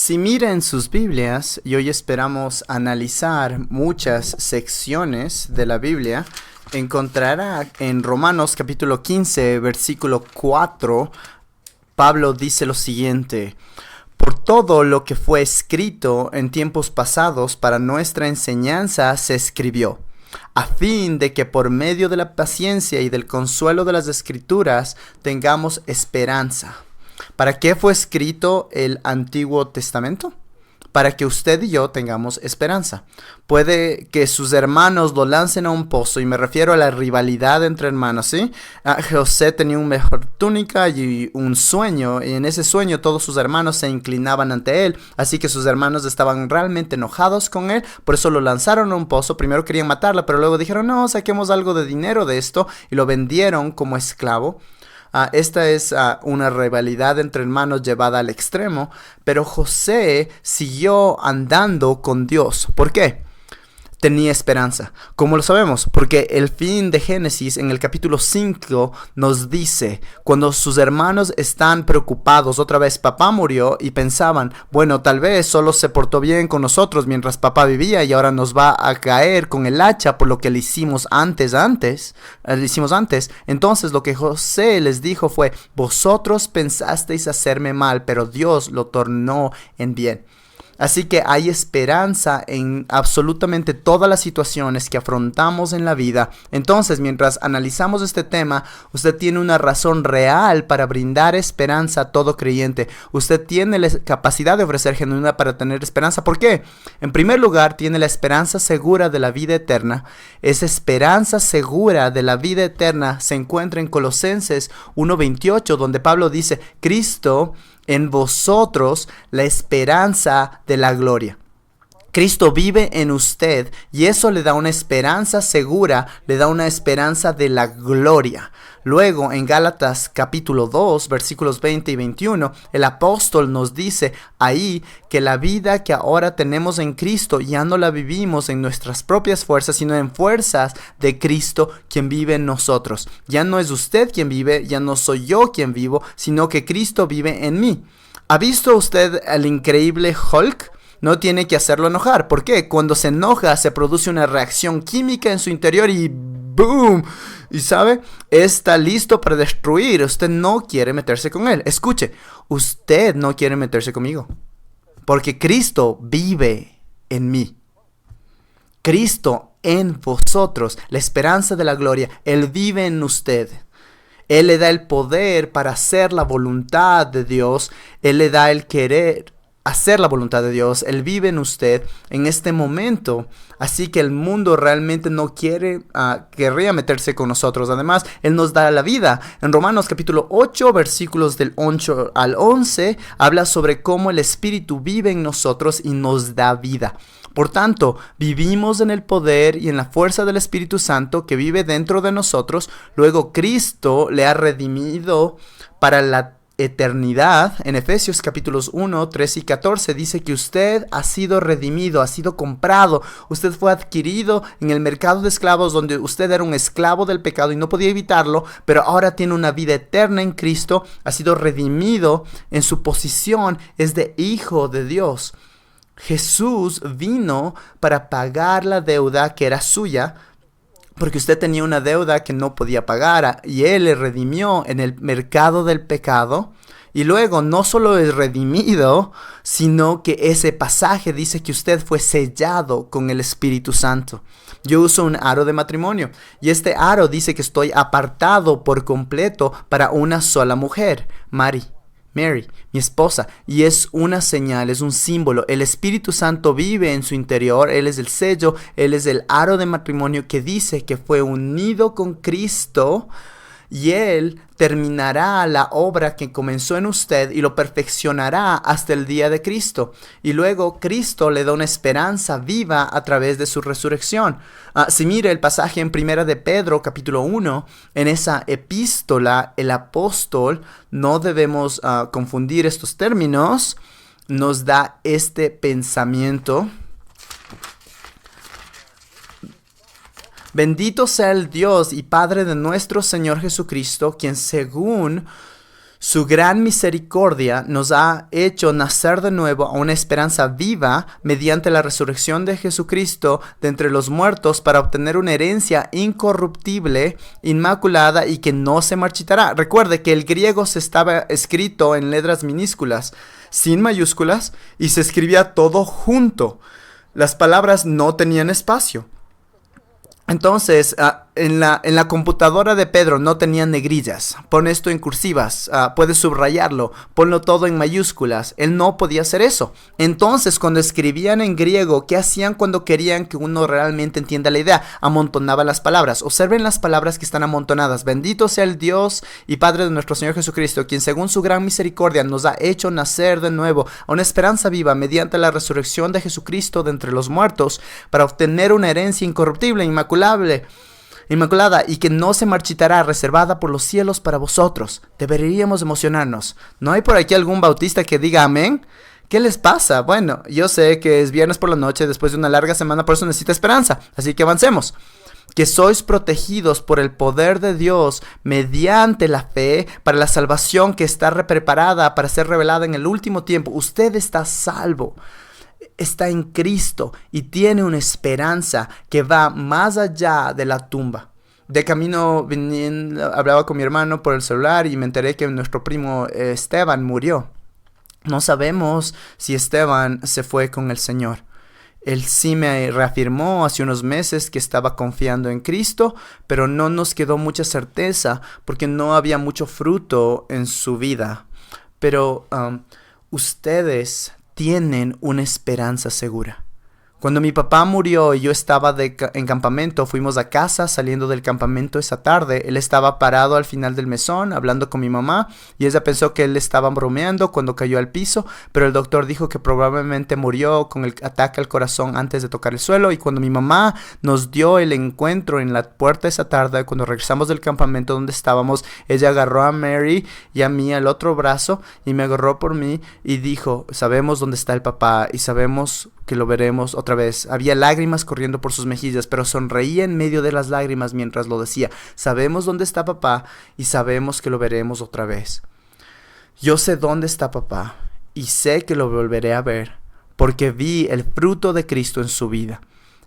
Si miran sus Biblias, y hoy esperamos analizar muchas secciones de la Biblia, encontrará en Romanos capítulo 15, versículo 4, Pablo dice lo siguiente: por todo lo que fue escrito en tiempos pasados para nuestra enseñanza se escribió, a fin de que por medio de la paciencia y del consuelo de las Escrituras tengamos esperanza. ¿Para qué fue escrito el Antiguo Testamento? Para que usted y yo tengamos esperanza. Puede que sus hermanos lo lancen a un pozo, y me refiero a la rivalidad entre hermanos, ¿sí? José tenía una mejor túnica y un sueño, y en ese sueño todos sus hermanos se inclinaban ante él, así que sus hermanos estaban realmente enojados con él, por eso lo lanzaron a un pozo. Primero querían matarlo, pero luego dijeron, no, saquemos algo de dinero de esto, y lo vendieron como esclavo. Esta es una rivalidad entre hermanos llevada al extremo, pero José siguió andando con Dios. ¿Por qué? Tenía esperanza. ¿Cómo lo sabemos? Porque el fin de Génesis en el capítulo 5 nos dice, cuando sus hermanos están preocupados, otra vez papá murió, y pensaban, bueno, tal vez solo se portó bien con nosotros mientras papá vivía y ahora nos va a caer con el hacha por lo que le hicimos antes. Entonces lo que José les dijo fue, vosotros pensasteis hacerme mal, pero Dios lo tornó en bien. Así que hay esperanza en absolutamente todas las situaciones que afrontamos en la vida. Entonces, mientras analizamos este tema, usted tiene una razón real para brindar esperanza a todo creyente. Usted tiene la capacidad de ofrecer genuina para tener esperanza. ¿Por qué? En primer lugar, tiene la esperanza segura de la vida eterna. Esa esperanza segura de la vida eterna se encuentra en Colosenses 1:28, donde Pablo dice, Cristo en vosotros, la esperanza de la gloria. Cristo vive en usted y eso le da una esperanza segura, le da una esperanza de la gloria. Luego en Gálatas capítulo 2 versículos 20 y 21 el apóstol nos dice ahí que la vida que ahora tenemos en Cristo ya no la vivimos en nuestras propias fuerzas, sino en fuerzas de Cristo quien vive en nosotros. Ya no es usted quien vive, ya no soy yo quien vivo, sino que Cristo vive en mí. ¿Ha visto usted el increíble Hulk? No tiene que hacerlo enojar. ¿Por qué? Cuando se enoja se produce una reacción química en su interior y ¡boom! Y ¿sabe? Está listo para destruir. Usted no quiere meterse con él. Escuche, usted no quiere meterse conmigo. Porque Cristo vive en mí. Cristo en vosotros, la esperanza de la gloria. Él vive en usted. Él le da el poder para hacer la voluntad de Dios. Él le da el querer hacer la voluntad de Dios. Él vive en usted en este momento. Así que el mundo realmente no querría meterse con nosotros. Además, Él nos da la vida. En Romanos capítulo 8, versículos del 8 al 11, habla sobre cómo el Espíritu vive en nosotros y nos da vida. Por tanto, vivimos en el poder y en la fuerza del Espíritu Santo que vive dentro de nosotros. Luego Cristo le ha redimido para la eternidad. En Efesios capítulos 1, 3 y 14 dice que usted ha sido redimido, ha sido comprado. Usted fue adquirido en el mercado de esclavos donde usted era un esclavo del pecado y no podía evitarlo, pero ahora tiene una vida eterna en Cristo, ha sido redimido en su posición, es de hijo de Dios. Jesús vino para pagar la deuda que era suya, porque usted tenía una deuda que no podía pagar y Él le redimió en el mercado del pecado. Y luego no solo es redimido, sino que ese pasaje dice que usted fue sellado con el Espíritu Santo. Yo uso un aro de matrimonio y este aro dice que estoy apartado por completo para una sola mujer, Mary, mi esposa, y es una señal, es un símbolo. El Espíritu Santo vive en su interior, Él es el sello, Él es el aro de matrimonio que dice que fue unido con Cristo y Él terminará la obra que comenzó en usted y lo perfeccionará hasta el día de Cristo. Y luego Cristo le da una esperanza viva a través de su resurrección. Si mira el pasaje en Primera de Pedro capítulo 1, en esa epístola el apóstol, no debemos confundir estos términos, nos da este pensamiento. Bendito sea el Dios y Padre de nuestro Señor Jesucristo, quien según Su gran misericordia nos ha hecho nacer de nuevo a una esperanza viva mediante la resurrección de Jesucristo de entre los muertos para obtener una herencia incorruptible, inmaculada y que no se marchitará. Recuerde que el griego se estaba escrito en letras minúsculas, sin mayúsculas, y se escribía todo junto. Las palabras no tenían espacio. Entonces, en la computadora de Pedro no tenía negrillas. Pon esto en cursivas, puedes subrayarlo, ponlo todo en mayúsculas. Él no podía hacer eso. Entonces, cuando escribían en griego, ¿qué hacían cuando querían que uno realmente entienda la idea? Amontonaban las palabras. Observen las palabras que están amontonadas. Bendito sea el Dios y Padre de nuestro Señor Jesucristo, quien según su gran misericordia nos ha hecho nacer de nuevo a una esperanza viva mediante la resurrección de Jesucristo de entre los muertos para obtener una herencia incorruptible, inmaculada y que no se marchitará, reservada por los cielos para vosotros. Deberíamos emocionarnos. ¿No hay por aquí algún bautista que diga amén? ¿Qué les pasa? Bueno, yo sé que es viernes por la noche después de una larga semana, por eso necesita esperanza. Así que avancemos. Que sois protegidos por el poder de Dios mediante la fe para la salvación que está preparada para ser revelada en el último tiempo. Usted está salvo. Está en Cristo y tiene una esperanza que va más allá de la tumba. De camino hablaba con mi hermano por el celular y me enteré que nuestro primo Esteban murió. No sabemos si Esteban se fue con el Señor. Él sí me reafirmó hace unos meses que estaba confiando en Cristo, pero no nos quedó mucha certeza porque no había mucho fruto en su vida. Pero ustedes tienen una esperanza segura. Cuando mi papá murió y yo estaba en campamento, fuimos a casa. Saliendo del campamento esa tarde, él estaba parado al final del mesón hablando con mi mamá y ella pensó que él estaba bromeando cuando cayó al piso, pero el doctor dijo que probablemente murió con el ataque al corazón antes de tocar el suelo. Y cuando mi mamá nos dio el encuentro en la puerta esa tarde, cuando regresamos del campamento donde estábamos, ella agarró a Mary y a mí al otro brazo y me agarró por mí y dijo: sabemos dónde está el papá y sabemos que lo veremos otra vez. Había lágrimas corriendo por sus mejillas, pero sonreía en medio de las lágrimas mientras lo decía. Sabemos dónde está papá y sabemos que lo veremos otra vez. Yo sé dónde está papá y sé que lo volveré a ver porque vi el fruto de Cristo en su vida.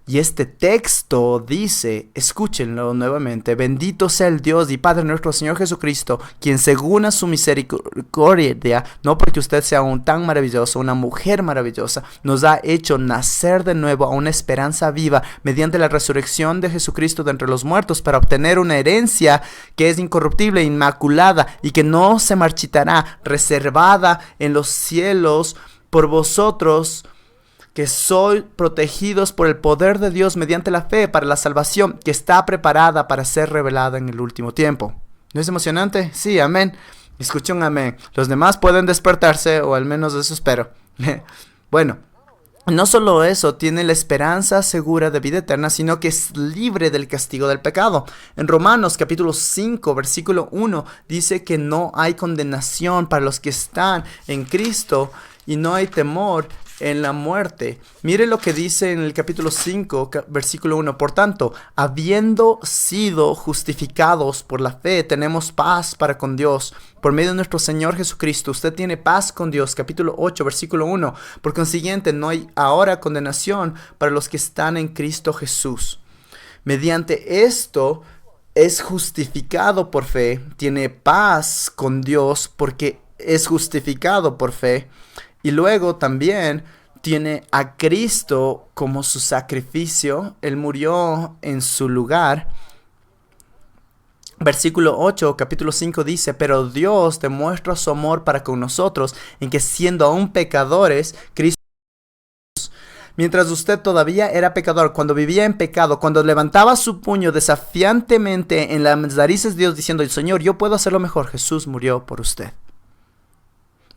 Y este texto dice, escúchenlo nuevamente: bendito sea el Dios y Padre nuestro Señor Jesucristo, quien según a su misericordia, no porque usted sea un tan maravilloso, una mujer maravillosa, nos ha hecho nacer de nuevo a una esperanza viva mediante la resurrección de Jesucristo de entre los muertos para obtener una herencia que es incorruptible, inmaculada y que no se marchitará, reservada en los cielos por vosotros, que sois protegidos por el poder de Dios mediante la fe para la salvación que está preparada para ser revelada en el último tiempo. ¿No es emocionante? Sí, amén. Escuchen un amén. Los demás pueden despertarse, o al menos eso espero. Bueno, no solo eso, tiene la esperanza segura de vida eterna, sino que es libre del castigo del pecado. En Romanos capítulo 5, versículo 1, dice que no hay condenación para los que están en Cristo y no hay temor en la muerte. Mire lo que dice en el capítulo 5, versículo 1. Por tanto, habiendo sido justificados por la fe, tenemos paz para con Dios por medio de nuestro Señor Jesucristo. Usted tiene paz con Dios. Capítulo 8, versículo 1. Por consiguiente, no hay ahora condenación para los que están en Cristo Jesús. Mediante esto es justificado por fe, tiene paz con Dios porque es justificado por fe. Y luego también tiene a Cristo como su sacrificio. Él murió en su lugar. Versículo 8, capítulo 5 dice: pero Dios demuestra su amor para con nosotros en que siendo aún pecadores, Cristo, mientras usted todavía era pecador, cuando vivía en pecado, cuando levantaba su puño desafiantemente en las narices de Dios diciendo: Señor, yo puedo hacerlo mejor, Jesús murió por usted.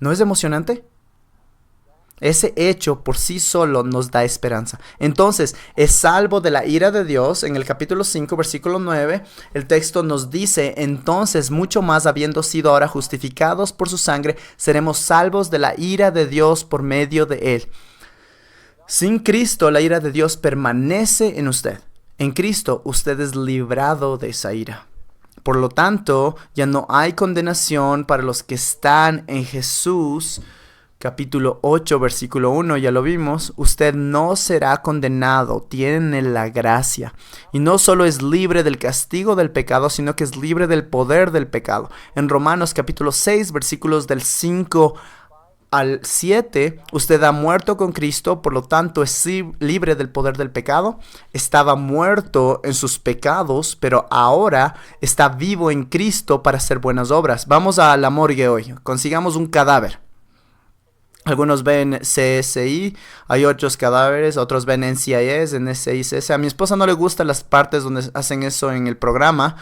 ¿No es emocionante? Ese hecho por sí solo nos da esperanza. Entonces, es salvo de la ira de Dios. En el capítulo 5, versículo 9, el texto nos dice: entonces, mucho más habiendo sido ahora justificados por su sangre, seremos salvos de la ira de Dios por medio de él. Sin Cristo, la ira de Dios permanece en usted. En Cristo, usted es librado de esa ira. Por lo tanto, ya no hay condenación para los que están en Jesús. Capítulo 8, versículo 1, ya lo vimos. Usted no será condenado, tiene la gracia. Y no solo es libre del castigo del pecado, sino que es libre del poder del pecado. En Romanos capítulo 6, versículos del 5 al 7, usted ha muerto con Cristo, por lo tanto es libre del poder del pecado. Estaba muerto en sus pecados, pero ahora está vivo en Cristo para hacer buenas obras. Vamos a la morgue hoy, consigamos un cadáver. Algunos ven CSI, hay otros cadáveres, otros ven NCIS, NCIS. A mi esposa no le gustan las partes donde hacen eso en el programa.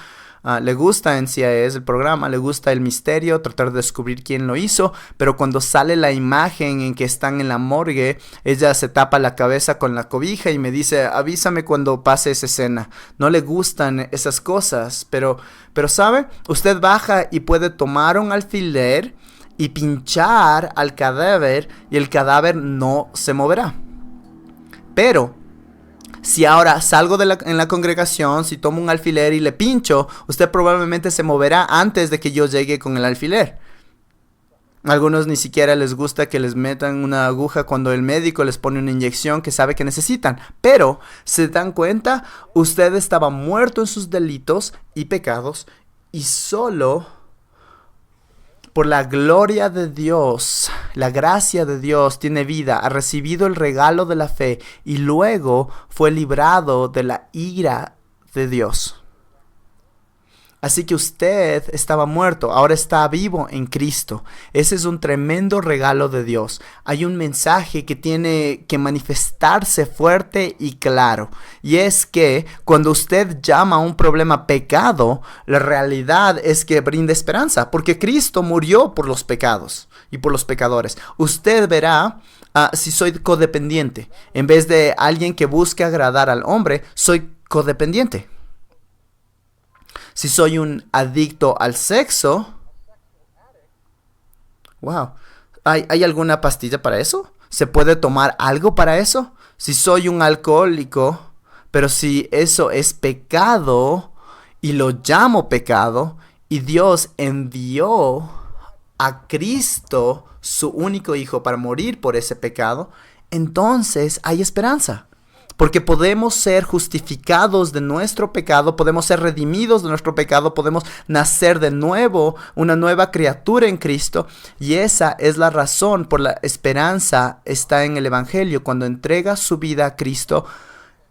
Le gusta NCIS, el programa, le gusta el misterio, tratar de descubrir quién lo hizo. Pero cuando sale la imagen en que están en la morgue, ella se tapa la cabeza con la cobija y me dice, avísame cuando pase esa escena. No le gustan esas cosas, pero ¿sabe? Usted baja y puede tomar un alfiler y pinchar al cadáver y el cadáver no se moverá. Pero si ahora salgo en la congregación, si tomo un alfiler y le pincho, usted probablemente se moverá antes de que yo llegue con el alfiler. A algunos ni siquiera les gusta que les metan una aguja cuando el médico les pone una inyección que sabe que necesitan. Pero, ¿se dan cuenta? Usted estaba muerto en sus delitos y pecados y solo por la gloria de Dios, la gracia de Dios tiene vida, ha recibido el regalo de la fe y luego fue librado de la ira de Dios. Así que usted estaba muerto, ahora está vivo en Cristo. Ese es un tremendo regalo de Dios. Hay un mensaje que tiene que manifestarse fuerte y claro. Y es que cuando usted llama a un problema pecado, la realidad es que brinda esperanza. Porque Cristo murió por los pecados y por los pecadores. Usted verá si soy codependiente. En vez de alguien que busque agradar al hombre, soy codependiente. Si soy un adicto al sexo, wow, ¿hay alguna pastilla para eso? ¿Se puede tomar algo para eso? Si soy un alcohólico, pero si eso es pecado y lo llamo pecado y Dios envió a Cristo, su único hijo, para morir por ese pecado, entonces hay esperanza. Porque podemos ser justificados de nuestro pecado, podemos ser redimidos de nuestro pecado, podemos nacer de nuevo, una nueva criatura en Cristo. Y esa es la razón por la esperanza está en el Evangelio, cuando entrega su vida a Cristo.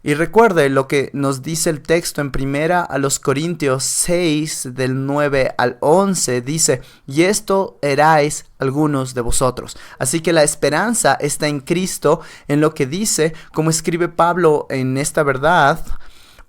Y recuerde lo que nos dice el texto en 1 Corintios 6, del 9 al 11, dice, y esto erais algunos de vosotros. Así que la esperanza está en Cristo, en lo que dice, como escribe Pablo en esta verdad,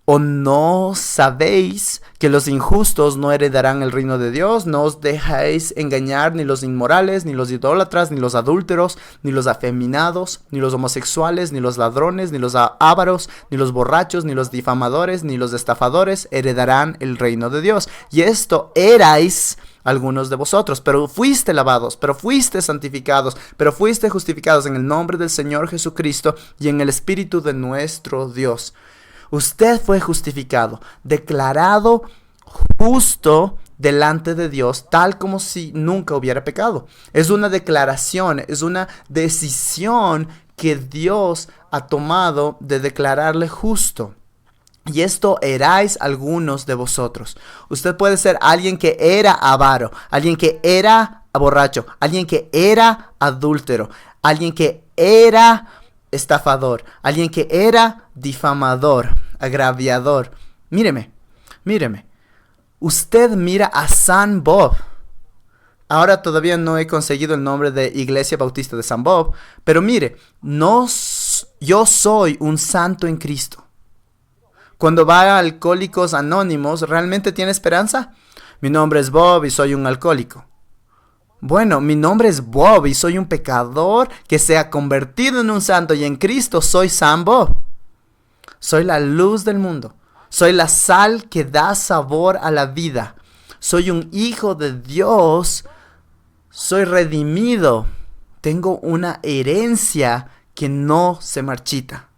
¿o no sabéis que los injustos no heredarán el reino de Dios? No os dejáis engañar ni los inmorales, ni los idólatras, ni los adúlteros, ni los afeminados, ni los homosexuales, ni los ladrones, ni los ávaros, ni los borrachos, ni los difamadores, ni los estafadores heredarán el reino de Dios. Y esto erais algunos de vosotros, pero fuiste lavados, pero fuiste santificados, pero fuiste justificados en el nombre del Señor Jesucristo y en el Espíritu de nuestro Dios. Usted fue justificado, declarado justo delante de Dios, tal como si nunca hubiera pecado. Es una declaración, es una decisión que Dios ha tomado de declararle justo. Y esto erais algunos de vosotros. Usted puede ser alguien que era avaro, alguien que era borracho, alguien que era adúltero, alguien que era estafador, alguien que era difamador, agraviador. Míreme. Usted mira a San Bob. Ahora todavía no he conseguido el nombre de Iglesia Bautista de San Bob, pero mire, yo soy un santo en Cristo. Cuando va a Alcohólicos Anónimos, ¿realmente tiene esperanza? Mi nombre es Bob y soy un alcohólico. Bueno, mi nombre es Bob y soy un pecador que se ha convertido en un santo y en Cristo soy San Bob. Soy la luz del mundo. Soy la sal que da sabor a la vida. Soy un hijo de Dios. Soy redimido. Tengo una herencia que no se marchita.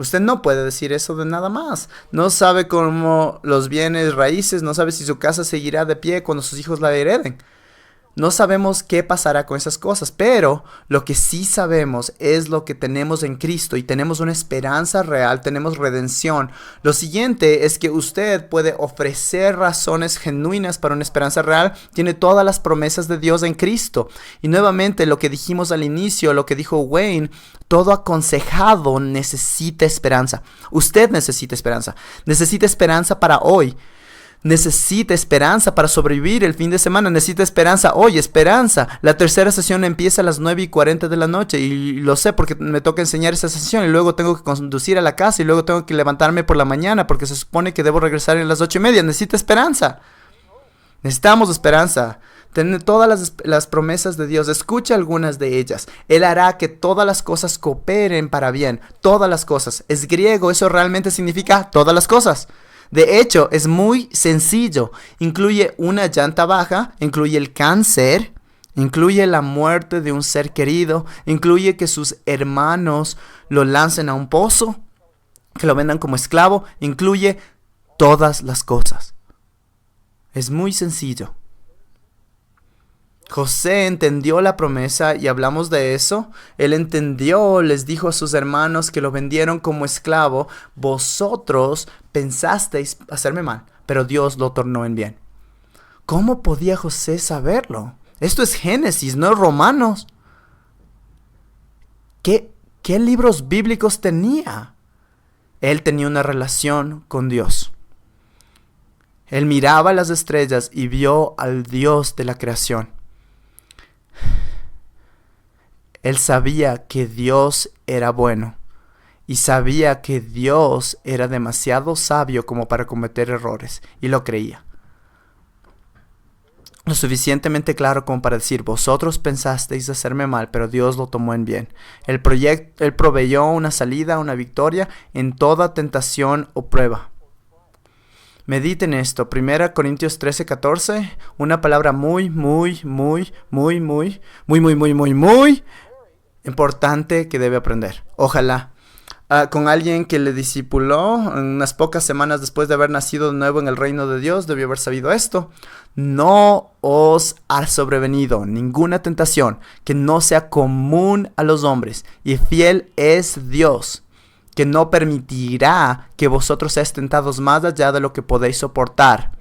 Usted no puede decir eso de nada más. No sabe cómo los bienes raíces, no sabe si su casa seguirá de pie cuando sus hijos la hereden. No sabemos qué pasará con esas cosas, pero lo que sí sabemos es lo que tenemos en Cristo y tenemos una esperanza real, tenemos redención. Lo siguiente es que usted puede ofrecer razones genuinas para una esperanza real, tiene todas las promesas de Dios en Cristo. Y nuevamente lo que dijimos al inicio, lo que dijo Wayne, todo aconsejado necesita esperanza. Usted necesita esperanza para hoy. Necesita esperanza para sobrevivir el fin de semana. Necesita esperanza hoy, esperanza. La tercera sesión empieza a las 9:40 de la noche. Y lo sé porque me toca enseñar esa sesión. Y luego tengo que conducir a la casa. Y luego tengo que levantarme por la mañana porque se supone que debo regresar a las 8:30. Necesita esperanza. Necesitamos esperanza. Tener todas las promesas de Dios. Escucha algunas de ellas. Él hará que todas las cosas cooperen para bien. Todas las cosas. Es griego. Eso realmente significa todas las cosas. De hecho, es muy sencillo. Incluye una llanta baja, incluye el cáncer, incluye la muerte de un ser querido, incluye que sus hermanos lo lancen a un pozo, que lo vendan como esclavo, incluye todas las cosas. Es muy sencillo. José entendió la promesa y hablamos de eso. Él entendió, les dijo a sus hermanos que lo vendieron como esclavo. Vosotros pensasteis hacerme mal, pero Dios lo tornó en bien. ¿Cómo podía José saberlo? Esto es Génesis, no es Romanos. ¿Qué libros bíblicos tenía? Él tenía una relación con Dios. Él miraba las estrellas y vio al Dios de la creación. Él sabía que Dios era bueno y sabía que Dios era demasiado sabio como para cometer errores y lo creía. Lo suficientemente claro como para decir, vosotros pensasteis hacerme mal, pero Dios lo tomó en bien. Él proveyó una salida, una victoria en toda tentación o prueba. Mediten esto, 1 Corintios 13:14, una palabra muy importante que debe aprender. Ojalá. Con alguien que le discipuló unas pocas semanas después de haber nacido de nuevo en el reino de Dios, debió haber sabido esto. No os ha sobrevenido ninguna tentación que no sea común a los hombres, y fiel es Dios, que no permitirá que vosotros seáis tentados más allá de lo que podéis soportar.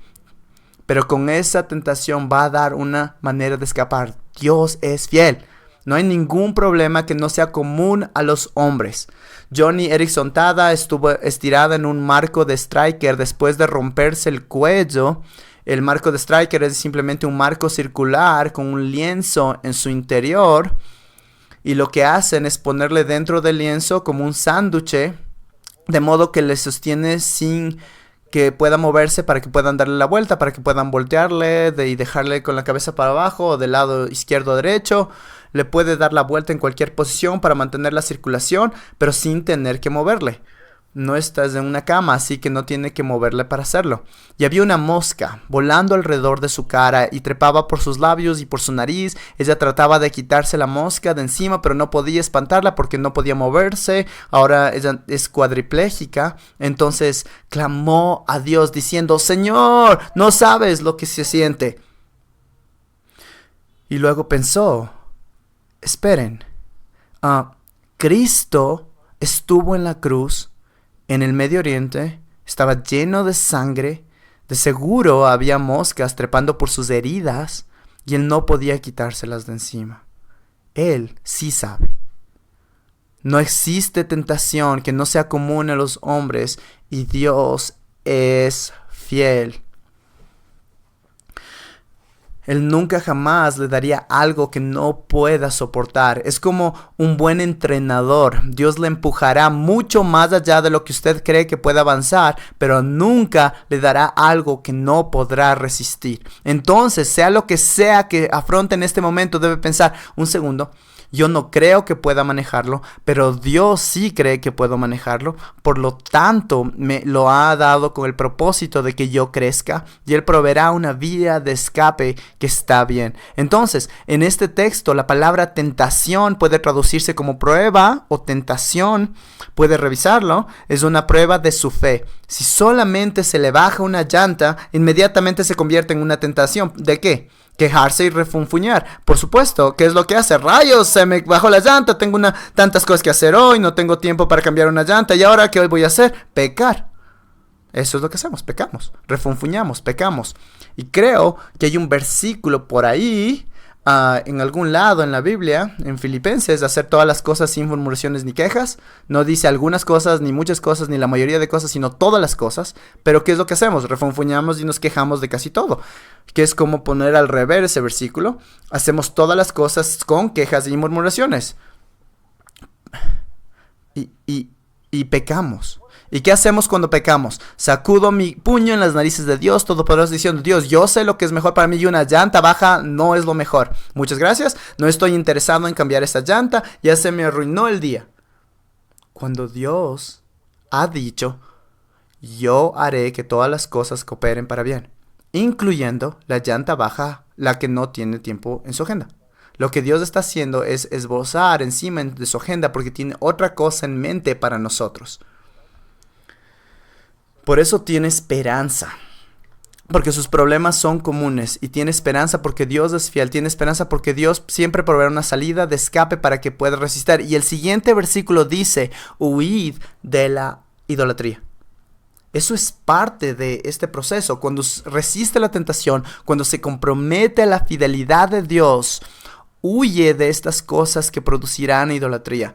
Pero con esa tentación va a dar una manera de escapar. Dios es fiel. No hay ningún problema que no sea común a los hombres. Johnny Erickson Tada estuvo estirada en un marco de striker después de romperse el cuello. El marco de striker es simplemente un marco circular con un lienzo en su interior. Y lo que hacen es ponerle dentro del lienzo como un sándwich, de modo que le sostiene sin que pueda moverse para que puedan darle la vuelta, para que puedan voltearle y dejarle con la cabeza para abajo o del lado izquierdo o derecho. Le puede dar la vuelta en cualquier posición para mantener la circulación, pero sin tener que moverle. No estás en una cama, así que no tiene que moverle para hacerlo. Y había una mosca volando alrededor de su cara y trepaba por sus labios y por su nariz. Ella trataba de quitarse la mosca de encima, pero no podía espantarla porque no podía moverse. Ahora ella es cuadripléjica. Entonces clamó a Dios diciendo, Señor, no sabes lo que se siente. Y luego pensó, esperen, Cristo estuvo en la cruz en el Medio Oriente, estaba lleno de sangre, de seguro había moscas trepando por sus heridas y él no podía quitárselas de encima. Él sí sabe. No existe tentación que no sea común a los hombres y Dios es fiel. Él nunca jamás le daría algo que no pueda soportar. Es como un buen entrenador. Dios le empujará mucho más allá de lo que usted cree que puede avanzar, pero nunca le dará algo que no podrá resistir. Entonces, sea lo que sea que afronte en este momento, debe pensar, un segundo, Yo no creo que pueda manejarlo, pero Dios sí cree que puedo manejarlo. Por lo tanto, me lo ha dado con el propósito de que yo crezca y Él proveerá una vía de escape que está bien. Entonces, en este texto, la palabra tentación puede traducirse como prueba o tentación. Puede revisarlo. Es una prueba de su fe. Si solamente se le baja una llanta, inmediatamente se convierte en una tentación. ¿De qué? Quejarse y refunfuñar. Por supuesto, ¿qué es lo que hace? Rayos, se me bajó la llanta, tengo tantas cosas que hacer hoy, no tengo tiempo para cambiar una llanta, y ahora ¿qué hoy voy a hacer? Pecar. Eso es lo que hacemos, pecamos, refunfuñamos, pecamos. Y creo que hay un versículo por ahí, en algún lado en la Biblia, en Filipenses, hacer todas las cosas sin murmuraciones ni quejas. No dice algunas cosas, ni muchas cosas, ni la mayoría de cosas, sino todas las cosas. Pero ¿qué es lo que hacemos? Refunfuñamos y nos quejamos de casi todo. Que es como poner al revés ese versículo. Hacemos todas las cosas con quejas y murmuraciones. Y pecamos. ¿Y qué hacemos cuando pecamos? Sacudo mi puño en las narices de Dios Todopoderoso diciendo: Dios, yo sé lo que es mejor para mí y una llanta baja no es lo mejor. Muchas gracias, no estoy interesado en cambiar esta llanta, ya se me arruinó el día. Cuando Dios ha dicho: yo haré que todas las cosas cooperen para bien, incluyendo la llanta baja, la que no tiene tiempo en su agenda. Lo que Dios está haciendo es esbozar encima de su agenda porque tiene otra cosa en mente para nosotros. Por eso tiene esperanza, porque sus problemas son comunes, y tiene esperanza porque Dios es fiel, tiene esperanza porque Dios siempre proveerá una salida de escape para que pueda resistir. Y el siguiente versículo dice: huid de la idolatría. Eso es parte de este proceso. Cuando resiste la tentación, cuando se compromete a la fidelidad de Dios, huye de estas cosas que producirán idolatría.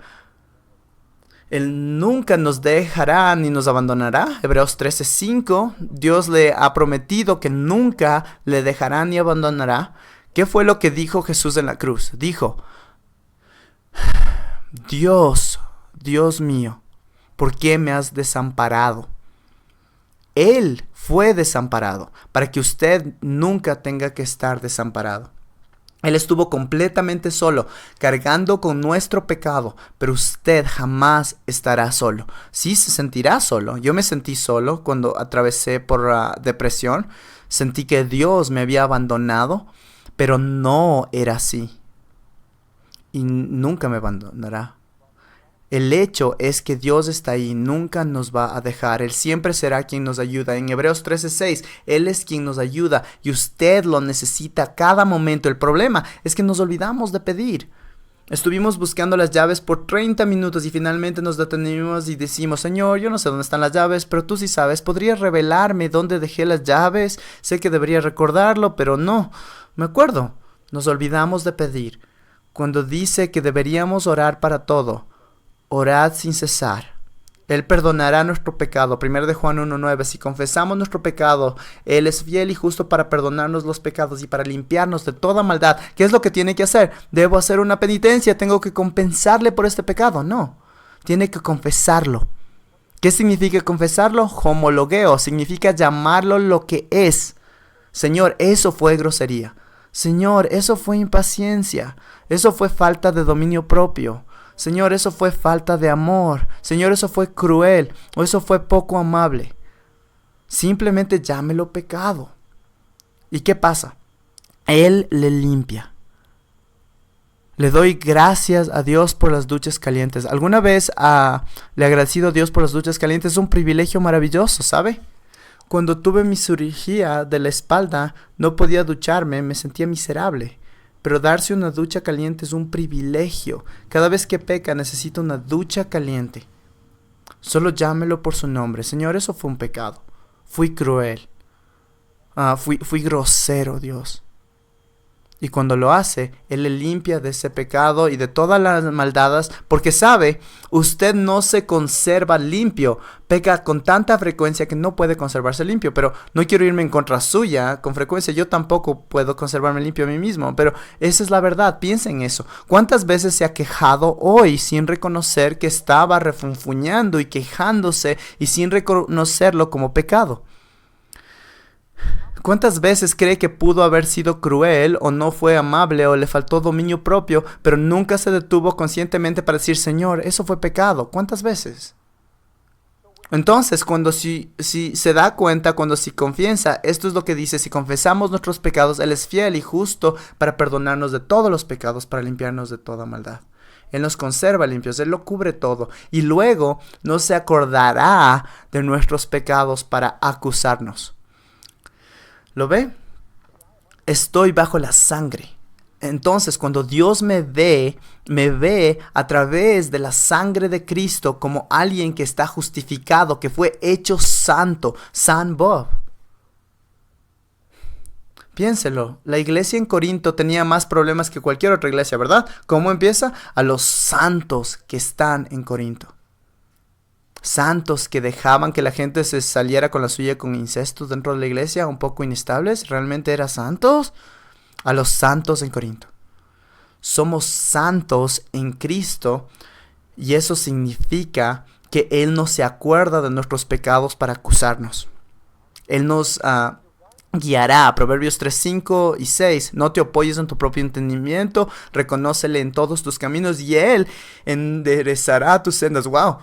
Él nunca nos dejará ni nos abandonará. Hebreos 13:5. Dios le ha prometido que nunca le dejará ni abandonará. ¿Qué fue lo que dijo Jesús en la cruz? Dijo: Dios, Dios mío, ¿por qué me has desamparado? Él fue desamparado para que usted nunca tenga que estar desamparado. Él estuvo completamente solo, cargando con nuestro pecado, pero usted jamás estará solo. Sí se sentirá solo. Yo me sentí solo cuando atravesé por depresión. Sentí que Dios me había abandonado, pero no era así. Y nunca me abandonará. El hecho es que Dios está ahí, nunca nos va a dejar. Él siempre será quien nos ayuda. En Hebreos 13:6, Él es quien nos ayuda y usted lo necesita a cada momento. El problema es que nos olvidamos de pedir. Estuvimos buscando las llaves por 30 minutos y finalmente nos detenimos y decimos: Señor, yo no sé dónde están las llaves, pero tú sí sabes. ¿Podrías revelarme dónde dejé las llaves? Sé que debería recordarlo, pero no me acuerdo. Nos olvidamos de pedir. Cuando dice que deberíamos orar para todo, orad sin cesar. Él perdonará nuestro pecado. 1 de Juan 1:9. Si confesamos nuestro pecado, Él es fiel y justo para perdonarnos los pecados y para limpiarnos de toda maldad. ¿Qué es lo que tiene que hacer? ¿Debo hacer una penitencia? ¿Tengo que compensarle por este pecado? No. Tiene que confesarlo. ¿Qué significa confesarlo? Homologueo. Significa llamarlo lo que es. Señor, eso fue grosería. Señor, eso fue impaciencia. Eso fue falta de dominio propio. Señor, eso fue falta de amor. Señor, eso fue cruel. O eso fue poco amable. Simplemente llámelo pecado. ¿Y qué pasa? Él le limpia. Le doy gracias a Dios por las duchas calientes. ¿Alguna vez le he agradecido a Dios por las duchas calientes? Es un privilegio maravilloso, ¿sabe? Cuando tuve mi cirugía de la espalda, no podía ducharme, me sentía miserable. Pero darse una ducha caliente es un privilegio. Cada vez que peca necesita una ducha caliente. Solo llámelo por su nombre. Señor, eso fue un pecado. Fui cruel. Fui grosero, Dios. Y cuando lo hace, Él le limpia de ese pecado y de todas las maldades, porque sabe, usted no se conserva limpio. Peca con tanta frecuencia que no puede conservarse limpio. Pero no quiero irme en contra suya. Con frecuencia yo tampoco puedo conservarme limpio a mí mismo. Pero esa es la verdad. Piensa en eso. ¿Cuántas veces se ha quejado hoy sin reconocer que estaba refunfuñando y quejándose y sin reconocerlo como pecado? ¿Cuántas veces cree que pudo haber sido cruel o no fue amable o le faltó dominio propio, pero nunca se detuvo conscientemente para decir, Señor, eso fue pecado? ¿Cuántas veces? Entonces, cuando si se da cuenta, cuando si confiesa, esto es lo que dice, si confesamos nuestros pecados, Él es fiel y justo para perdonarnos de todos los pecados, para limpiarnos de toda maldad. Él nos conserva limpios, Él lo cubre todo y luego no se acordará de nuestros pecados para acusarnos. ¿Lo ve? Estoy bajo la sangre. Entonces, cuando Dios me ve a través de la sangre de Cristo como alguien que está justificado, que fue hecho santo, San Bob. Piénselo, la iglesia en Corinto tenía más problemas que cualquier otra iglesia, ¿verdad? ¿Cómo empieza? A los santos que están en Corinto. Santos que dejaban que la gente se saliera con la suya con incestos dentro de la iglesia, un poco inestables. ¿Realmente eran santos? A los santos en Corinto. Somos santos en Cristo y eso significa que Él no se acuerda de nuestros pecados para acusarnos. Él nos guiará. Proverbios 3, 5 y 6. No te apoyes en tu propio entendimiento, reconócele en todos tus caminos y Él enderezará tus sendas. ¡Wow!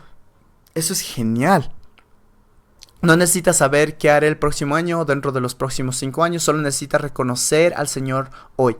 Eso es genial. No necesitas saber qué haré el próximo año o dentro de los próximos 5 años. Solo necesitas reconocer al Señor hoy.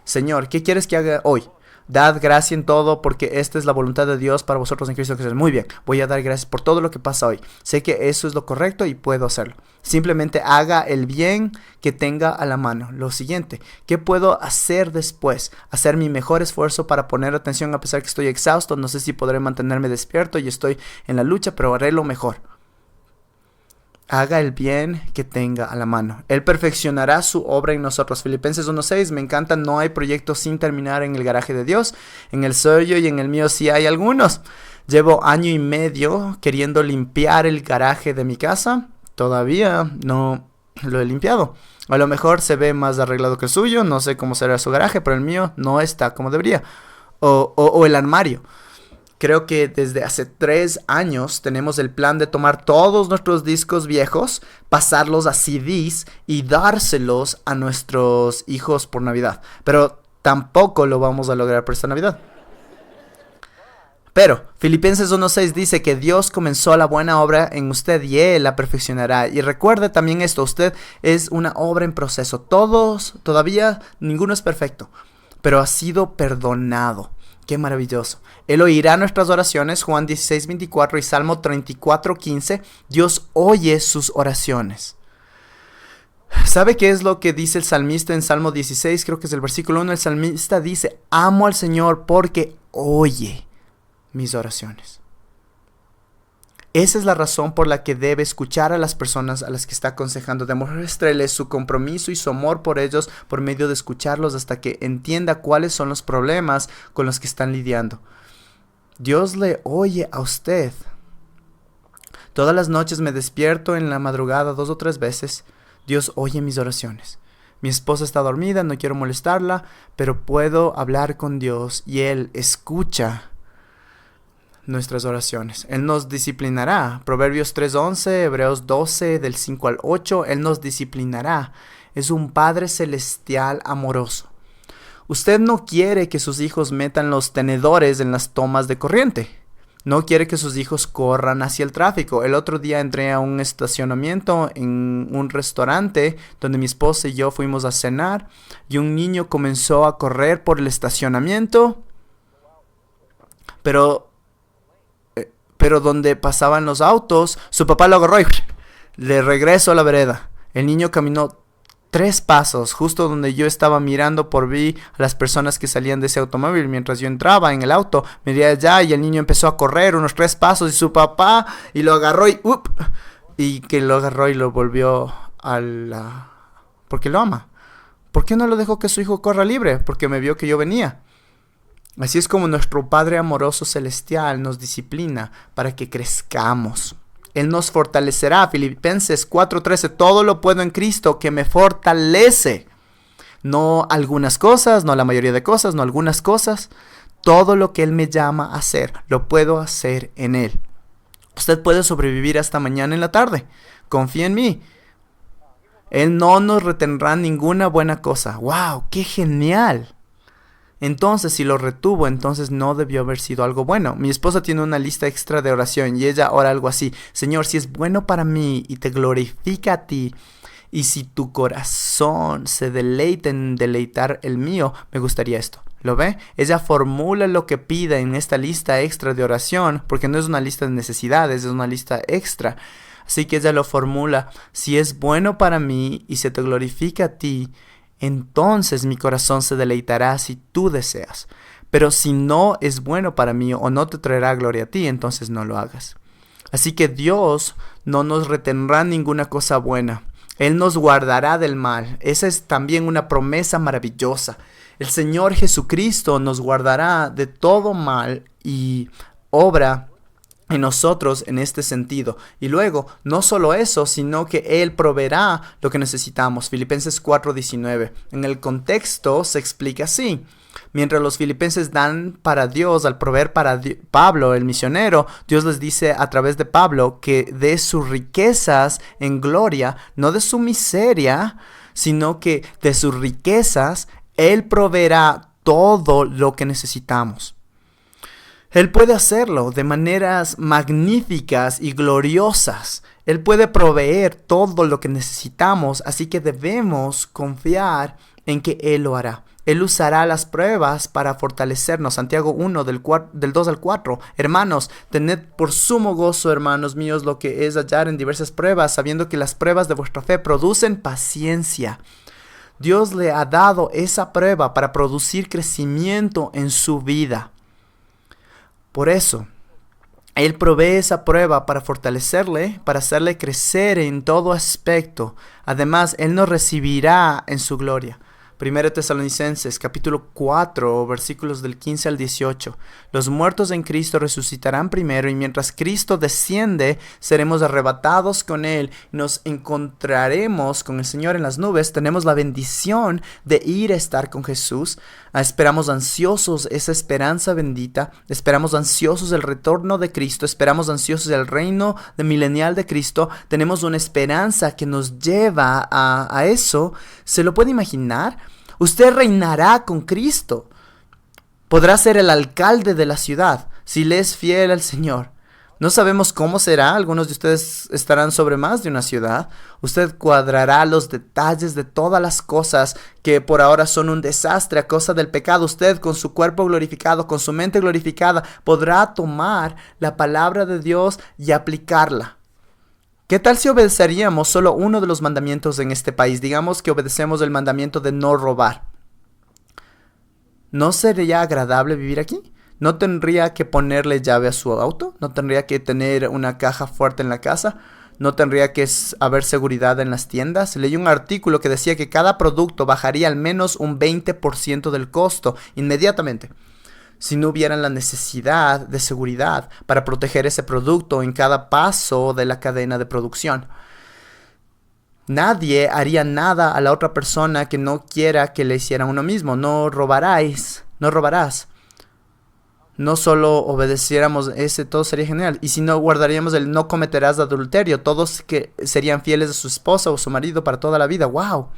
Señor, ¿qué quieres que haga hoy? Dad gracia en todo porque esta es la voluntad de Dios para vosotros en Cristo Jesús. Muy bien, voy a dar gracias por todo lo que pasa hoy. Sé que eso es lo correcto y puedo hacerlo. Simplemente haga el bien que tenga a la mano. Lo siguiente, ¿qué puedo hacer después? Hacer mi mejor esfuerzo para poner atención a pesar que estoy exhausto. No sé si podré mantenerme despierto y estoy en la lucha, pero haré lo mejor. Haga el bien que tenga a la mano. Él perfeccionará su obra en nosotros. Filipenses 1:6, me encanta, no hay proyecto sin terminar en el garaje de Dios. En el suyo y en el mío sí hay algunos. Llevo 1.5 años queriendo limpiar el garaje de mi casa. Todavía no lo he limpiado. A lo mejor se ve más arreglado que el suyo. No sé cómo será su garaje, pero el mío no está como debería. O el armario. Creo que desde hace 3 años tenemos el plan de tomar todos nuestros discos viejos, pasarlos a CDs y dárselos a nuestros hijos por Navidad. Pero tampoco lo vamos a lograr por esta Navidad. Pero Filipenses 1:6 dice que Dios comenzó la buena obra en usted y Él la perfeccionará. Y recuerde también esto, usted es una obra en proceso. Todavía ninguno es perfecto, pero ha sido perdonado. Qué maravilloso. Él oirá nuestras oraciones, Juan 16:24 y Salmo 34:15. Dios oye sus oraciones. ¿Sabe qué es lo que dice el salmista en Salmo 16? Creo que es el versículo 1. El salmista dice, amo al Señor porque oye mis oraciones. Esa es la razón por la que debe escuchar a las personas a las que está aconsejando. Demuéstreles su compromiso y su amor por ellos por medio de escucharlos hasta que entienda cuáles son los problemas con los que están lidiando. Dios le oye a usted. Todas las noches me despierto en la madrugada 2 o 3 veces. Dios oye mis oraciones. Mi esposa está dormida, no quiero molestarla, pero puedo hablar con Dios y Él escucha nuestras oraciones. Él nos disciplinará. Proverbios 3:11, Hebreos 12, del 5 al 8. Él nos disciplinará. Es un Padre celestial amoroso. Usted no quiere que sus hijos metan los tenedores en las tomas de corriente. No quiere que sus hijos corran hacia el tráfico. El otro día entré a un estacionamiento en un restaurante donde mi esposa y yo fuimos a cenar y un niño comenzó a correr por el estacionamiento, pero donde pasaban los autos, su papá lo agarró y le regresó a la vereda. El niño caminó 3 pasos, justo donde yo estaba mirando vi a las personas que salían de ese automóvil. Mientras yo entraba en el auto, miré allá y el niño empezó a correr unos 3 pasos y su papá y lo agarró y que lo agarró y lo volvió porque lo ama. ¿Por qué no lo dejó que su hijo corra libre? Porque me vio que yo venía. Así es como nuestro Padre amoroso celestial nos disciplina para que crezcamos. Él nos fortalecerá. Filipenses 4:13, todo lo puedo en Cristo que me fortalece. No algunas cosas, no la mayoría de cosas, no algunas cosas. Todo lo que Él me llama a hacer, lo puedo hacer en Él. Usted puede sobrevivir hasta mañana en la tarde. Confía en mí. Él no nos retendrá ninguna buena cosa. ¡Wow! ¡Qué genial! Entonces, si lo retuvo, entonces no debió haber sido algo bueno. Mi esposa tiene una lista extra de oración y ella ora algo así: Señor, si es bueno para mí y te glorifica a ti, y si tu corazón se deleita en deleitar el mío, me gustaría esto. ¿Lo ve? Ella formula lo que pide en esta lista extra de oración, porque no es una lista de necesidades, es una lista extra. Así que ella lo formula: si es bueno para mí y se te glorifica a ti, entonces mi corazón se deleitará si tú deseas. Pero si no es bueno para mí o no te traerá gloria a ti, entonces no lo hagas. Así que Dios no nos retendrá ninguna cosa buena. Él nos guardará del mal. Esa es también una promesa maravillosa. El Señor Jesucristo nos guardará de todo mal y obra en nosotros en este sentido. Y luego, no solo eso, sino que Él proveerá lo que necesitamos. Filipenses 4:19. En el contexto se explica así: mientras los filipenses dan para Dios, al proveer para Pablo, el misionero, Dios les dice a través de Pablo que de sus riquezas en gloria, no de su miseria, sino que de sus riquezas, Él proveerá todo lo que necesitamos. Él puede hacerlo de maneras magníficas y gloriosas. Él puede proveer todo lo que necesitamos, así que debemos confiar en que Él lo hará. Él usará las pruebas para fortalecernos. Santiago 1, del 2 al 4. Hermanos, tened por sumo gozo, hermanos míos, lo que es hallar en diversas pruebas, sabiendo que las pruebas de vuestra fe producen paciencia. Dios le ha dado esa prueba para producir crecimiento en su vida. Por eso, Él provee esa prueba para fortalecerle, para hacerle crecer en todo aspecto. Además, Él nos recibirá en su gloria. 1 Tesalonicenses capítulo 4, versículos del 15 al 18. Los muertos en Cristo resucitarán primero, y mientras Cristo desciende, seremos arrebatados con Él. Nos encontraremos con el Señor en las nubes. Tenemos la bendición de ir a estar con Jesús. Esperamos ansiosos esa esperanza bendita. Esperamos ansiosos el retorno de Cristo. Esperamos ansiosos el reino milenial de Cristo. Tenemos una esperanza que nos lleva a eso. ¿Se lo puede imaginar? Usted reinará con Cristo. Podrá ser el alcalde de la ciudad si le es fiel al Señor. No sabemos cómo será. Algunos de ustedes estarán sobre más de una ciudad. Usted cuadrará los detalles de todas las cosas que por ahora son un desastre a causa del pecado. Usted, con su cuerpo glorificado, con su mente glorificada, podrá tomar la palabra de Dios y aplicarla. ¿Qué tal si obedeceríamos solo uno de los mandamientos en este país? Digamos que obedecemos el mandamiento de no robar. ¿No sería agradable vivir aquí? ¿No tendría que ponerle llave a su auto? ¿No tendría que tener una caja fuerte en la casa? ¿No tendría que haber seguridad en las tiendas? Leí un artículo que decía que cada producto bajaría al menos un 20% del costo inmediatamente, si no hubiera la necesidad de seguridad para proteger ese producto en cada paso de la cadena de producción. Nadie haría nada a la otra persona que no quiera que le hiciera uno mismo. No robarás. No solo obedeciéramos ese, todo sería genial. Y si no guardaríamos el no cometerás adulterio, todos que serían fieles a su esposa o su marido para toda la vida. ¡Wow!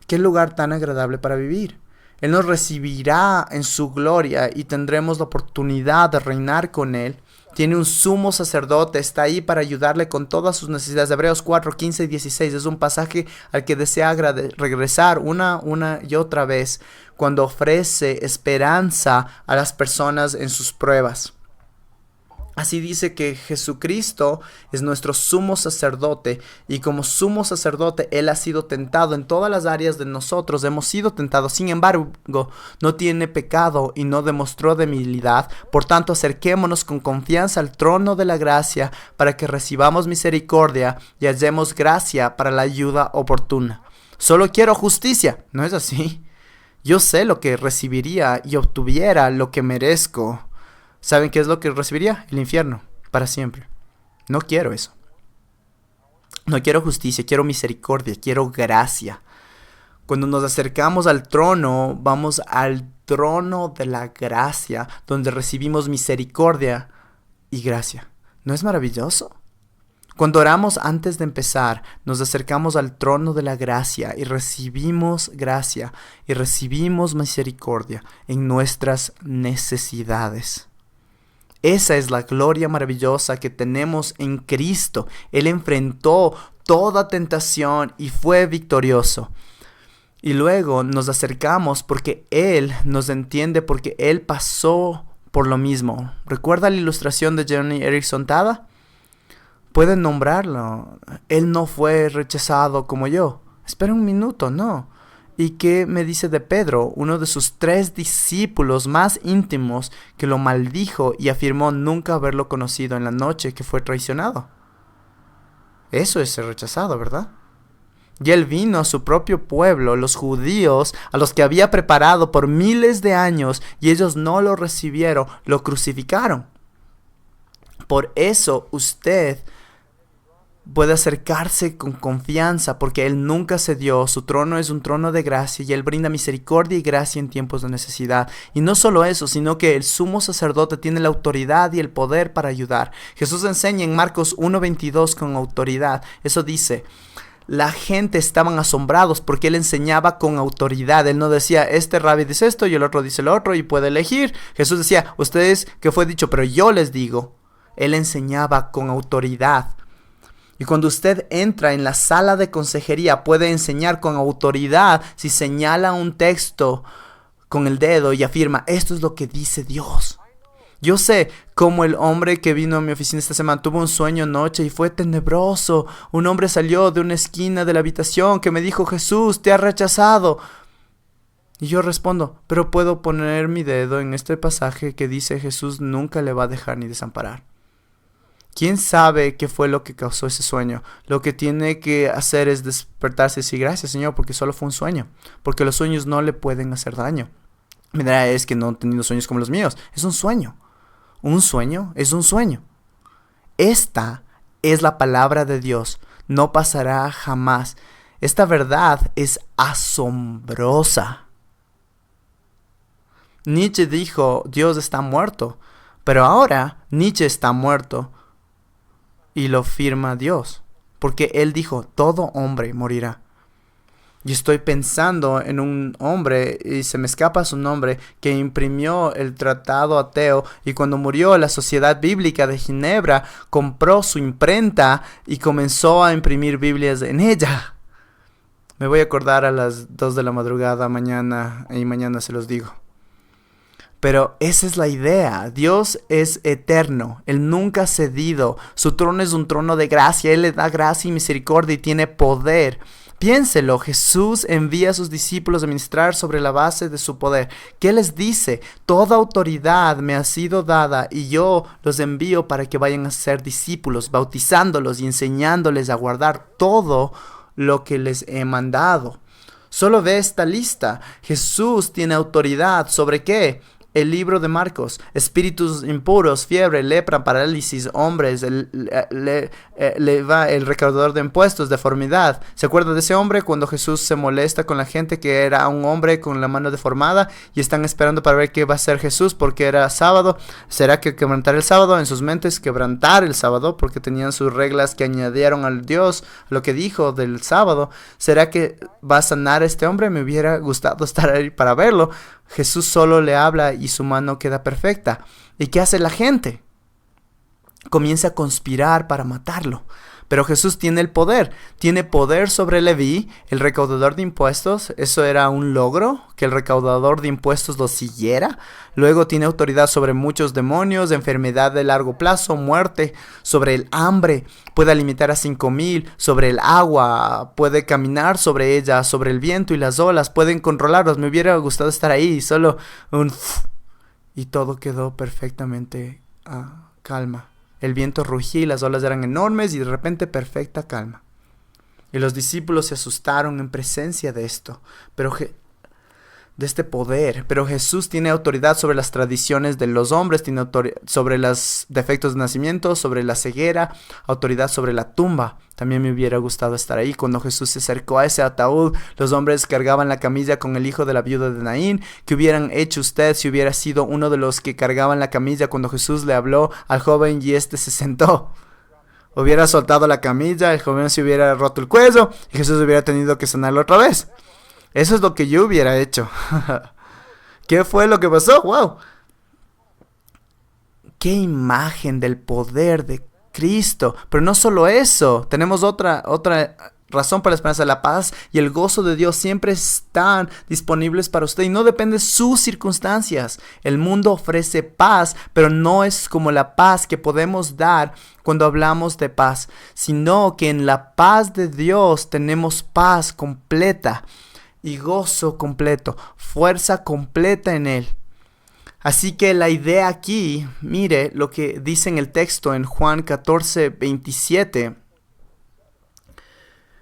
¡Qué lugar tan agradable para vivir! Él nos recibirá en su gloria y tendremos la oportunidad de reinar con Él. Tiene un sumo sacerdote, está ahí para ayudarle con todas sus necesidades. Hebreos 4, 15 y 16 es un pasaje al que desea regresar una y otra vez cuando ofrece esperanza a las personas en sus pruebas. Así dice que Jesucristo es nuestro sumo sacerdote, y como sumo sacerdote Él ha sido tentado en todas las áreas de nosotros. Hemos sido tentados, sin embargo no tiene pecado y no demostró debilidad. Por tanto, acerquémonos con confianza al trono de la gracia para que recibamos misericordia y hallemos gracia para la ayuda oportuna. Solo quiero justicia, ¿no es así? Yo sé lo que recibiría y obtuviera lo que merezco. ¿Saben qué es lo que recibiría? El infierno, para siempre. No quiero eso. No quiero justicia, quiero misericordia, quiero gracia. Cuando nos acercamos al trono, vamos al trono de la gracia, donde recibimos misericordia y gracia. ¿No es maravilloso? Cuando oramos antes de empezar, nos acercamos al trono de la gracia y recibimos gracia y recibimos misericordia en nuestras necesidades. Esa es la gloria maravillosa que tenemos en Cristo. Él enfrentó toda tentación y fue victorioso. Y luego nos acercamos porque Él nos entiende, porque Él pasó por lo mismo. ¿Recuerda la ilustración de Johnny Erickson Tada? Pueden nombrarlo. Él no fue rechazado como yo. Espera un minuto, no. ¿Y qué me dice de Pedro, uno de sus 3 discípulos más íntimos, que lo maldijo y afirmó nunca haberlo conocido en la noche que fue traicionado? Eso es ser rechazado, ¿verdad? Y él vino a su propio pueblo, los judíos, a los que había preparado por miles de años, y ellos no lo recibieron, lo crucificaron. Por eso usted puede acercarse con confianza, porque Él nunca cedió. Su trono es un trono de gracia y Él brinda misericordia y gracia en tiempos de necesidad. Y no solo eso, sino que el sumo sacerdote tiene la autoridad y el poder para ayudar. Jesús enseña en Marcos 1:22 con autoridad. Eso dice: la gente estaban asombrados porque Él enseñaba con autoridad. Él no decía, este rabí dice esto y el otro dice lo otro y puede elegir. Jesús decía, ustedes, que fue dicho, pero yo les digo. Él enseñaba con autoridad. Y cuando usted entra en la sala de consejería, puede enseñar con autoridad si señala un texto con el dedo y afirma, esto es lo que dice Dios. Yo sé cómo el hombre que vino a mi oficina esta semana tuvo un sueño anoche y fue tenebroso. Un hombre salió de una esquina de la habitación que me dijo, Jesús, te ha rechazado. Y yo respondo, pero puedo poner mi dedo en este pasaje que dice, Jesús nunca le va a dejar ni desamparar. ¿Quién sabe qué fue lo que causó ese sueño? Lo que tiene que hacer es despertarse y decir, gracias Señor, porque solo fue un sueño. Porque los sueños no le pueden hacer daño. Me dirá, es que no he tenido sueños como los míos. Es un sueño. Un sueño es un sueño. Esta es la palabra de Dios. No pasará jamás. Esta verdad es asombrosa. Nietzsche dijo, Dios está muerto. Pero ahora Nietzsche está muerto. Y lo firma Dios. Porque Él dijo, todo hombre morirá. Y estoy pensando en un hombre, y se me escapa su nombre, que imprimió el tratado ateo. Y cuando murió, la Sociedad Bíblica de Ginebra compró su imprenta y comenzó a imprimir Biblias en ella. Me voy a acordar a las 2 de la madrugada mañana, y mañana se los digo. Pero esa es la idea. Dios es eterno. Él nunca ha cedido. Su trono es un trono de gracia. Él le da gracia y misericordia y tiene poder. Piénselo. Jesús envía a sus discípulos a ministrar sobre la base de su poder. ¿Qué les dice? Toda autoridad me ha sido dada y yo los envío para que vayan a ser discípulos, bautizándolos y enseñándoles a guardar todo lo que les he mandado. Solo ve esta lista. Jesús tiene autoridad ¿sobre qué? El libro de Marcos, espíritus impuros, fiebre, lepra, parálisis, hombres, el recaudador de impuestos, deformidad. ¿Se acuerda de ese hombre cuando Jesús se molesta con la gente que era un hombre con la mano deformada y están esperando para ver qué va a hacer Jesús porque era sábado? ¿Será que quebrantar el sábado? En sus mentes quebrantar el sábado porque tenían sus reglas que añadieron al Dios lo que dijo del sábado. ¿Será que va a sanar a este hombre? Me hubiera gustado estar ahí para verlo. Jesús solo le habla y su mano queda perfecta. ¿Y qué hace la gente? Comienza a conspirar para matarlo. Pero Jesús tiene el poder. Tiene poder sobre Leví, el recaudador de impuestos. Eso era un logro, que el recaudador de impuestos lo siguiera. Luego tiene autoridad sobre muchos demonios, enfermedad de largo plazo, muerte, sobre el hambre. Puede alimentar a 5,000, sobre el agua, puede caminar sobre ella, sobre el viento y las olas, pueden controlarlos. Me hubiera gustado estar ahí, solo un... Y todo quedó perfectamente calma. El viento rugía y las olas eran enormes y de repente perfecta calma. Y los discípulos se asustaron en presencia de esto, de este poder. Pero Jesús tiene autoridad sobre las tradiciones de los hombres, tiene autoridad sobre los defectos de nacimiento, sobre la ceguera, autoridad sobre la tumba. También me hubiera gustado estar ahí. Cuando Jesús se acercó a ese ataúd, los hombres cargaban la camilla con el hijo de la viuda de Naín. ¿Qué hubieran hecho usted si hubiera sido uno de los que cargaban la camilla cuando Jesús le habló al joven y este se sentó? Hubiera soltado la camilla, el joven se hubiera roto el cuello y Jesús hubiera tenido que sanarlo otra vez. Eso es lo que yo hubiera hecho. ¿Qué fue lo que pasó? ¡Wow! ¡Qué imagen del poder de Cristo! Pero no solo eso, tenemos otra razón para la esperanza. La paz y el gozo de Dios siempre están disponibles para usted y no depende de sus circunstancias. El mundo ofrece paz, pero no es como la paz que podemos dar cuando hablamos de paz, sino que en la paz de Dios tenemos paz completa y gozo completo, fuerza completa en Él. Así que la idea aquí, mire lo que dice en el texto en Juan 14:27.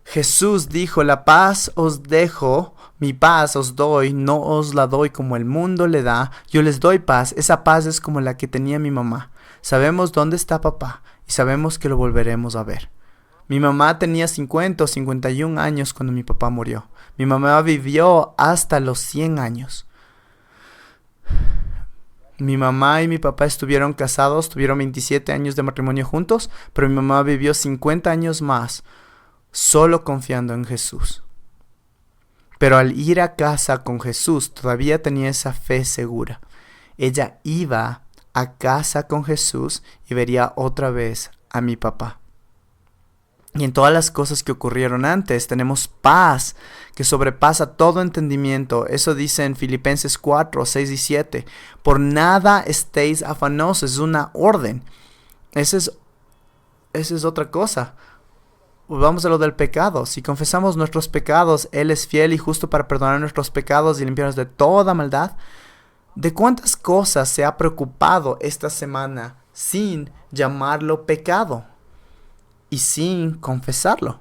Jesús dijo, la paz os dejo, mi paz os doy, no os la doy como el mundo le da, yo les doy paz, esa paz es como la que tenía mi mamá. Sabemos dónde está papá y sabemos que lo volveremos a ver. Mi mamá tenía 50 o 51 años cuando mi papá murió. Mi mamá vivió hasta los 100 años. Mi mamá y mi papá estuvieron casados, tuvieron 27 años de matrimonio juntos, pero mi mamá vivió 50 años más, solo confiando en Jesús. Pero al ir a casa con Jesús, todavía tenía esa fe segura. Ella iba a casa con Jesús y vería otra vez a mi papá. Y en todas las cosas que ocurrieron antes, tenemos paz que sobrepasa todo entendimiento. Eso dice en Filipenses 4:6 y 7. Por nada estéis afanosos, es una orden. Esa es otra cosa. Vamos a lo del pecado. Si confesamos nuestros pecados, Él es fiel y justo para perdonar nuestros pecados y limpiarnos de toda maldad. ¿De cuántas cosas se ha preocupado esta semana sin llamarlo pecado y sin confesarlo?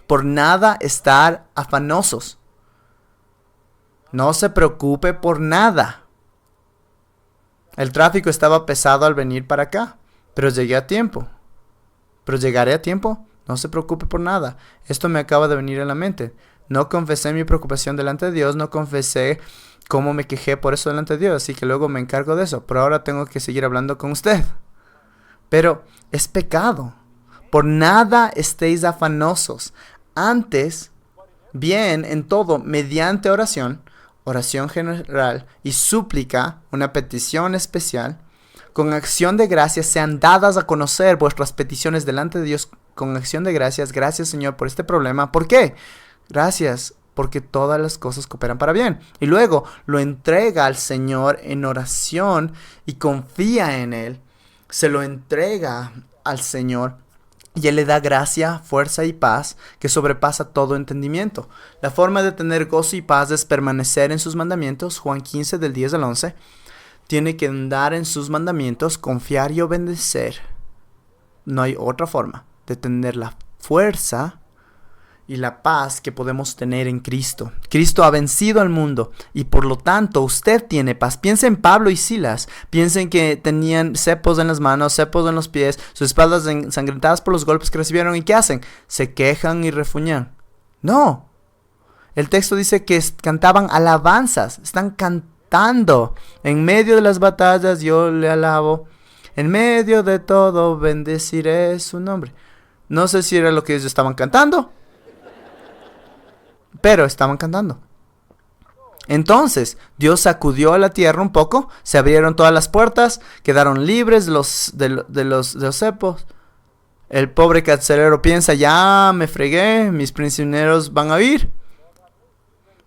Por nada estar afanosos. No se preocupe por nada. El tráfico estaba pesado al venir para acá, pero llegué a tiempo. Pero llegaré a tiempo. No se preocupe por nada. Esto me acaba de venir a la mente. No confesé mi preocupación delante de Dios. No confesé cómo me quejé por eso delante de Dios. Así que luego me encargo de eso. Pero ahora tengo que seguir hablando con usted. Pero es pecado. Por nada estéis afanosos. Antes, bien en todo, mediante oración general y súplica, una petición especial, con acción de gracias sean dadas a conocer vuestras peticiones delante de Dios con acción de gracias. Gracias, Señor, por este problema. ¿Por qué? Gracias, porque todas las cosas cooperan para bien. Y luego lo entrega al Señor en oración y confía en Él. Se lo entrega al Señor y Él le da gracia, fuerza y paz que sobrepasa todo entendimiento. La forma de tener gozo y paz es permanecer en sus mandamientos. Juan 15 del 10 al 11. Tiene que andar en sus mandamientos, confiar y obedecer. No hay otra forma de tener la fuerza y la paz que podemos tener en Cristo. Cristo ha vencido al mundo y por lo tanto usted tiene paz. Piensa en Pablo y Silas. Piensen que tenían cepos en las manos, cepos en los pies, sus espaldas ensangrentadas por los golpes que recibieron. ¿Y qué hacen? Se quejan y refuñan. No. El texto dice que cantaban alabanzas. Están cantando. En medio de las batallas yo le alabo. En medio de todo bendeciré su nombre. No sé si era lo que ellos estaban cantando, pero estaban cantando. Entonces Dios sacudió a la tierra un poco, se abrieron todas las puertas, quedaron libres de los cepos. El pobre carcelero piensa, ya me fregué, mis prisioneros van a huir.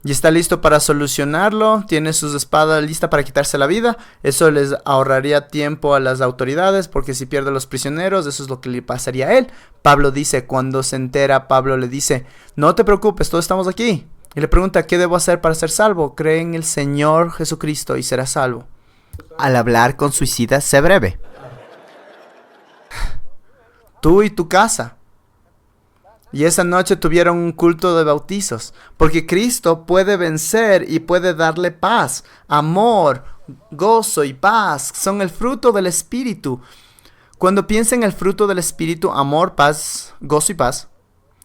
Y está listo para solucionarlo, tiene sus espadas listas para quitarse la vida. Eso les ahorraría tiempo a las autoridades, porque si pierde a los prisioneros, eso es lo que le pasaría a él. Pablo dice, cuando se entera, Pablo le dice, no te preocupes, todos estamos aquí. Y le pregunta, ¿qué debo hacer para ser salvo? Cree en el Señor Jesucristo y serás salvo. Al hablar con suicidas, sé breve. Tú y tu casa. Y esa noche tuvieron un culto de bautizos, porque Cristo puede vencer y puede darle paz, amor, gozo y paz. Son el fruto del Espíritu. Cuando piensa en el fruto del Espíritu, amor, paz, gozo y paz.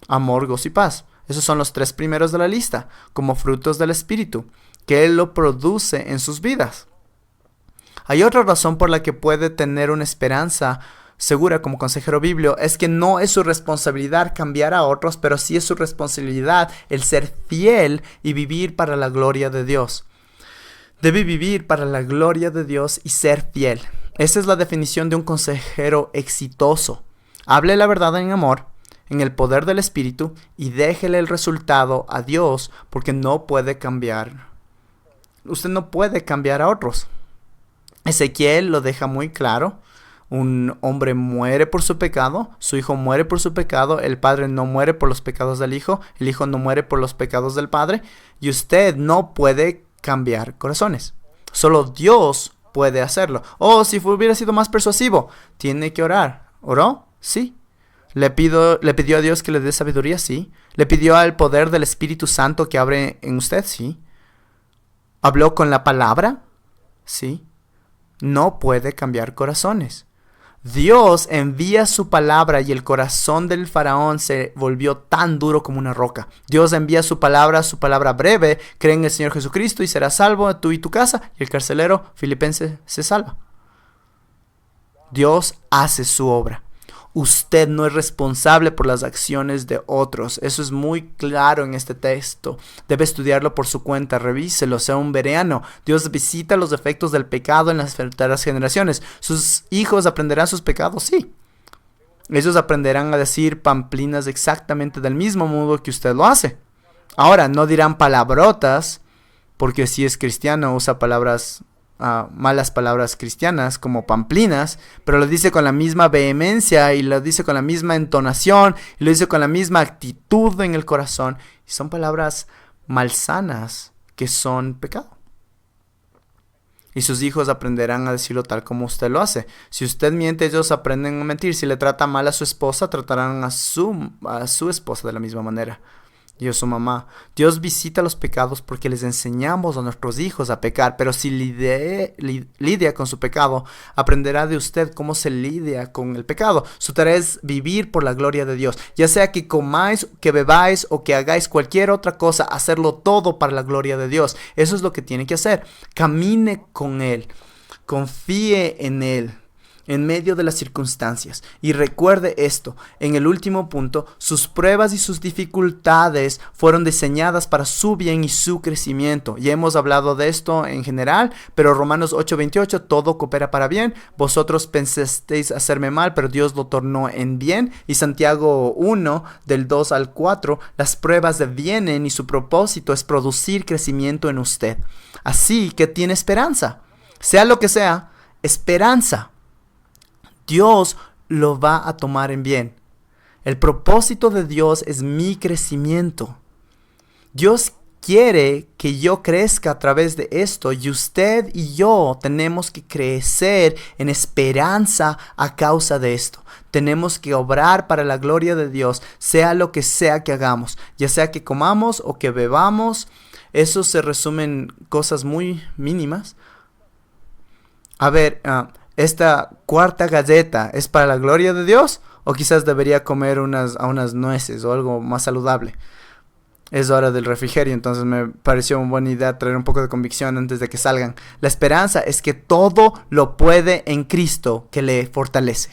Amor, gozo y paz. Esos son los 3 primeros de la lista, como frutos del Espíritu, que Él lo produce en sus vidas. Hay otra razón por la que puede tener una esperanza segura como consejero bíblico es que no es su responsabilidad cambiar a otros, pero sí es su responsabilidad el ser fiel y vivir para la gloria de Dios. Debe vivir para la gloria de Dios y ser fiel. Esa es la definición de un consejero exitoso. Hable la verdad en amor, en el poder del Espíritu, y déjele el resultado a Dios, porque no puede cambiar. Usted no puede cambiar a otros. Ezequiel lo deja muy claro. Un hombre muere por su pecado, su hijo muere por su pecado, el padre no muere por los pecados del hijo, el hijo no muere por los pecados del padre, y usted no puede cambiar corazones. Solo Dios puede hacerlo. Si hubiera sido más persuasivo, tiene que orar. ¿Oró? Sí. ¿Le pidió a Dios que le dé sabiduría? Sí. ¿Le pidió al poder del Espíritu Santo que abre en usted? Sí. ¿Habló con la palabra? Sí. No puede cambiar corazones. Dios envía su palabra y el corazón del faraón se volvió tan duro como una roca. Dios envía su palabra breve, cree en el Señor Jesucristo y serás salvo tú y tu casa, y el carcelero filipense se salva. Dios hace su obra. Usted no es responsable por las acciones de otros. Eso es muy claro en este texto. Debe estudiarlo por su cuenta, revíselo, sea un bereano. Dios visita los efectos del pecado en las futuras generaciones. ¿Sus hijos aprenderán sus pecados? Sí. Ellos aprenderán a decir pamplinas exactamente del mismo modo que usted lo hace. Ahora, no dirán palabrotas, porque si es cristiano usa malas palabras cristianas como pamplinas, pero lo dice con la misma vehemencia y lo dice con la misma entonación y lo dice con la misma actitud en el corazón, y son palabras malsanas que son pecado. Y sus hijos aprenderán a decirlo tal como usted lo hace. Si usted miente, ellos aprenden a mentir. Si le trata mal a su esposa, tratarán a su esposa de la misma manera. Y a su mamá. Dios visita los pecados porque les enseñamos a nuestros hijos a pecar. Pero si lidia con su pecado, aprenderá de usted cómo se lidia con el pecado. Su tarea es vivir por la gloria de Dios. Ya sea que comáis, que bebáis o que hagáis cualquier otra cosa, hacerlo todo para la gloria de Dios. Eso es lo que tiene que hacer. Camine con Él. Confíe en Él en medio de las circunstancias. Y recuerde esto, en el último punto, sus pruebas y sus dificultades fueron diseñadas para su bien y su crecimiento. Ya hemos hablado de esto en general, pero Romanos 8:28, todo coopera para bien. Vosotros pensasteis hacerme mal, pero Dios lo tornó en bien. Y Santiago 1, del 2 al 4, las pruebas vienen y su propósito es producir crecimiento en usted. Así que tiene esperanza. Sea lo que sea, esperanza. Dios lo va a tomar en bien. El propósito de Dios es mi crecimiento. Dios quiere que yo crezca a través de esto, y usted y yo tenemos que crecer en esperanza a causa de esto. Tenemos que obrar para la gloria de Dios, sea lo que sea que hagamos, ya sea que comamos o que bebamos. Eso se resume en cosas muy mínimas. A ver, ¿esta cuarta galleta es para la gloria de Dios? ¿O quizás debería comer unas nueces o algo más saludable? Es hora del refrigerio, entonces me pareció una buena idea traer un poco de convicción antes de que salgan. La esperanza es que todo lo puede en Cristo que le fortalece.